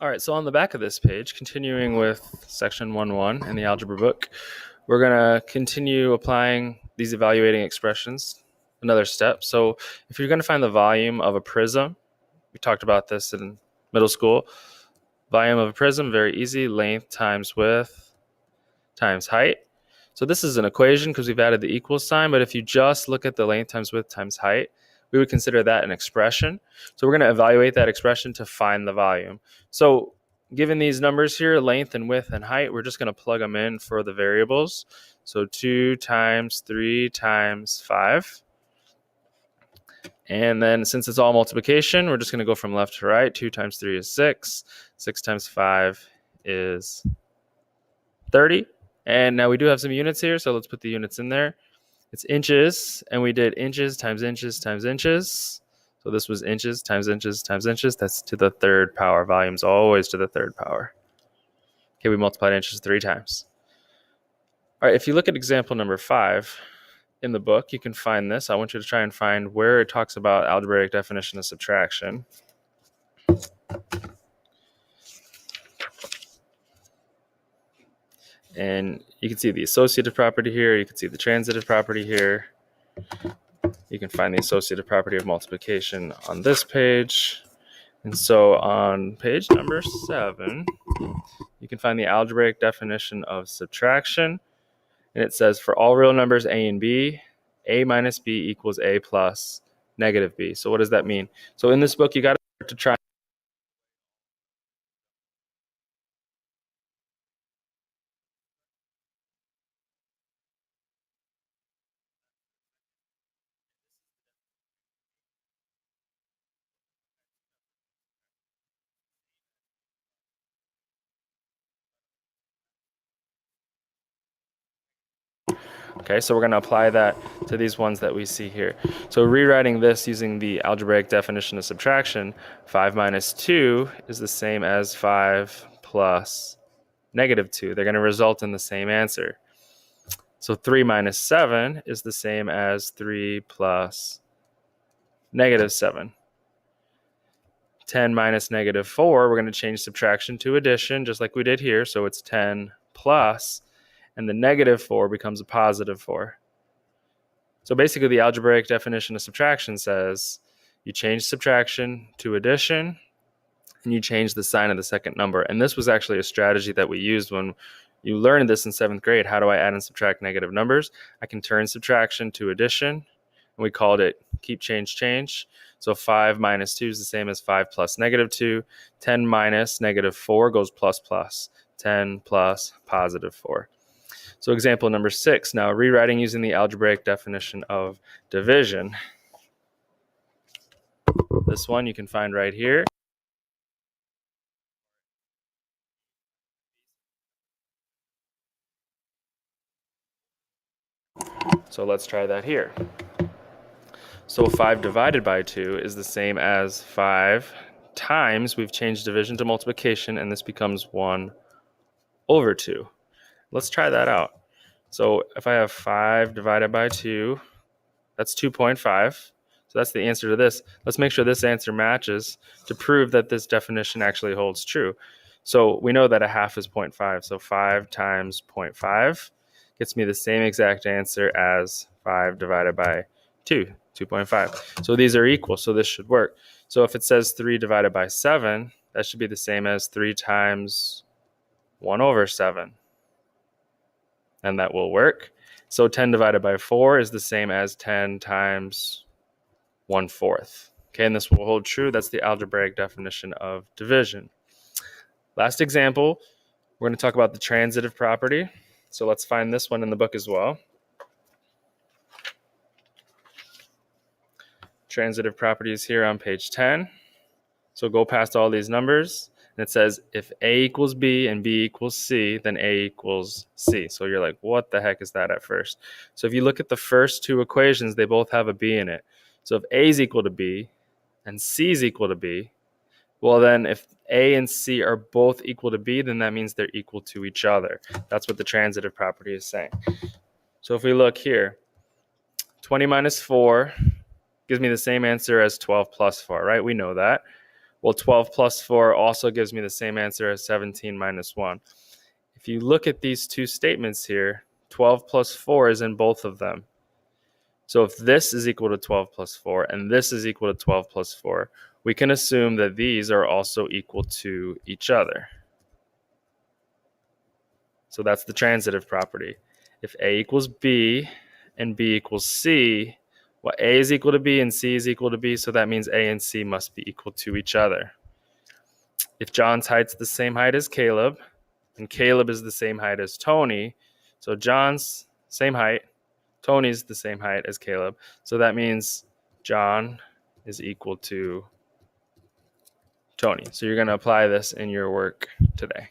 All right, so on the back of this page, continuing with section 1.1 in the algebra book, we're going to continue applying these evaluating expressions, another step. So if you're going to find the volume of a prism, we talked about this in middle school, volume of a prism, very easy, length times width times height. So this is an equation because we've added the equal sign, but if you just look at the length times width times height, we would consider that an expression. So we're going to evaluate that expression to find the volume. So given these numbers here, length and width and height, we're just going to plug them in for the variables. So 2 times 3 times 5. And then since it's all multiplication, we're just going to go from left to right. 2 times 3 is 6. 6 times 5 is 30. And now we do have some units here, so let's put the units in there. It's inches, and we did inches times inches times inches. So this was inches times inches times inches. That's to the third power. Volume's always to the third power. Okay, we multiplied inches 3 times. All right, if you look at example number 5 in the book, you can find this. I want you to try and find where it talks about algebraic definition of subtraction. And you can see the associative property here. You can see the transitive property here. You can find the associative property of multiplication on this page. And so on page number 7, you can find the algebraic definition of subtraction. And it says for all real numbers a and b, a minus b equals a plus negative b. So what does that mean? So in this book, you got to try. Okay, so we're going to apply that to these ones that we see here. So rewriting this using the algebraic definition of subtraction, 5 minus 2 is the same as 5 plus negative 2. They're going to result in the same answer. So 3 minus 7 is the same as 3 plus negative 7. 10 minus negative 4, we're going to change subtraction to addition, just like we did here. So it's 10 plus, and the negative 4 becomes a positive 4. So basically, the algebraic definition of subtraction says you change subtraction to addition, and you change the sign of the second number. And this was actually a strategy that we used when you learned this in 7th grade. How do I add and subtract negative numbers? I can turn subtraction to addition, and we called it keep, change, change. So 5 minus 2 is the same as 5 plus negative 2. 10 minus negative 4 goes plus plus. 10 plus positive 4. So example number 6, now rewriting using the algebraic definition of division. This one you can find right here. So let's try that here. So 5 divided by 2 is the same as 5 times, we've changed division to multiplication, and this becomes 1 over 2. Let's try that out. So if I have 5 divided by 2, that's 2.5. So that's the answer to this. Let's make sure this answer matches to prove that this definition actually holds true. So we know that a half is 0.5. So 5 times 0.5 gets me the same exact answer as 5 divided by 2, 2.5. So these are equal, so this should work. So if it says 3 divided by 7, that should be the same as 3 times 1 over 7. And that will work. So 10 divided by 4 is the same as 10 times 1/4. Okay, and this will hold true. That's the algebraic definition of division. Last example, we're going to talk about the transitive property. So let's find this one in the book as well. Transitive property is here on page 10. So go past all these numbers. And it says if A equals B and B equals C, then A equals C. So you're like, what the heck is that at first? So if you look at the first two equations, they both have a B in it. So if A is equal to B and C is equal to B, well then if A and C are both equal to B, then that means they're equal to each other. That's what the transitive property is saying. So if we look here, 20 minus 4 gives me the same answer as 12 plus 4, right? We know that. Well, 12 plus 4 also gives me the same answer as 17 minus 1. If you look at these two statements here, 12 plus 4 is in both of them. So if this is equal to 12 plus 4 and this is equal to 12 plus 4, we can assume that these are also equal to each other. So that's the transitive property. If A equals B and B equals C, well, A is equal to B and C is equal to B, so that means A and C must be equal to each other. If John's height's the same height as Caleb, and Caleb is the same height as Tony, so John's same height, Tony's the same height as Caleb, so that means John is equal to Tony. So you're going to apply this in your work today.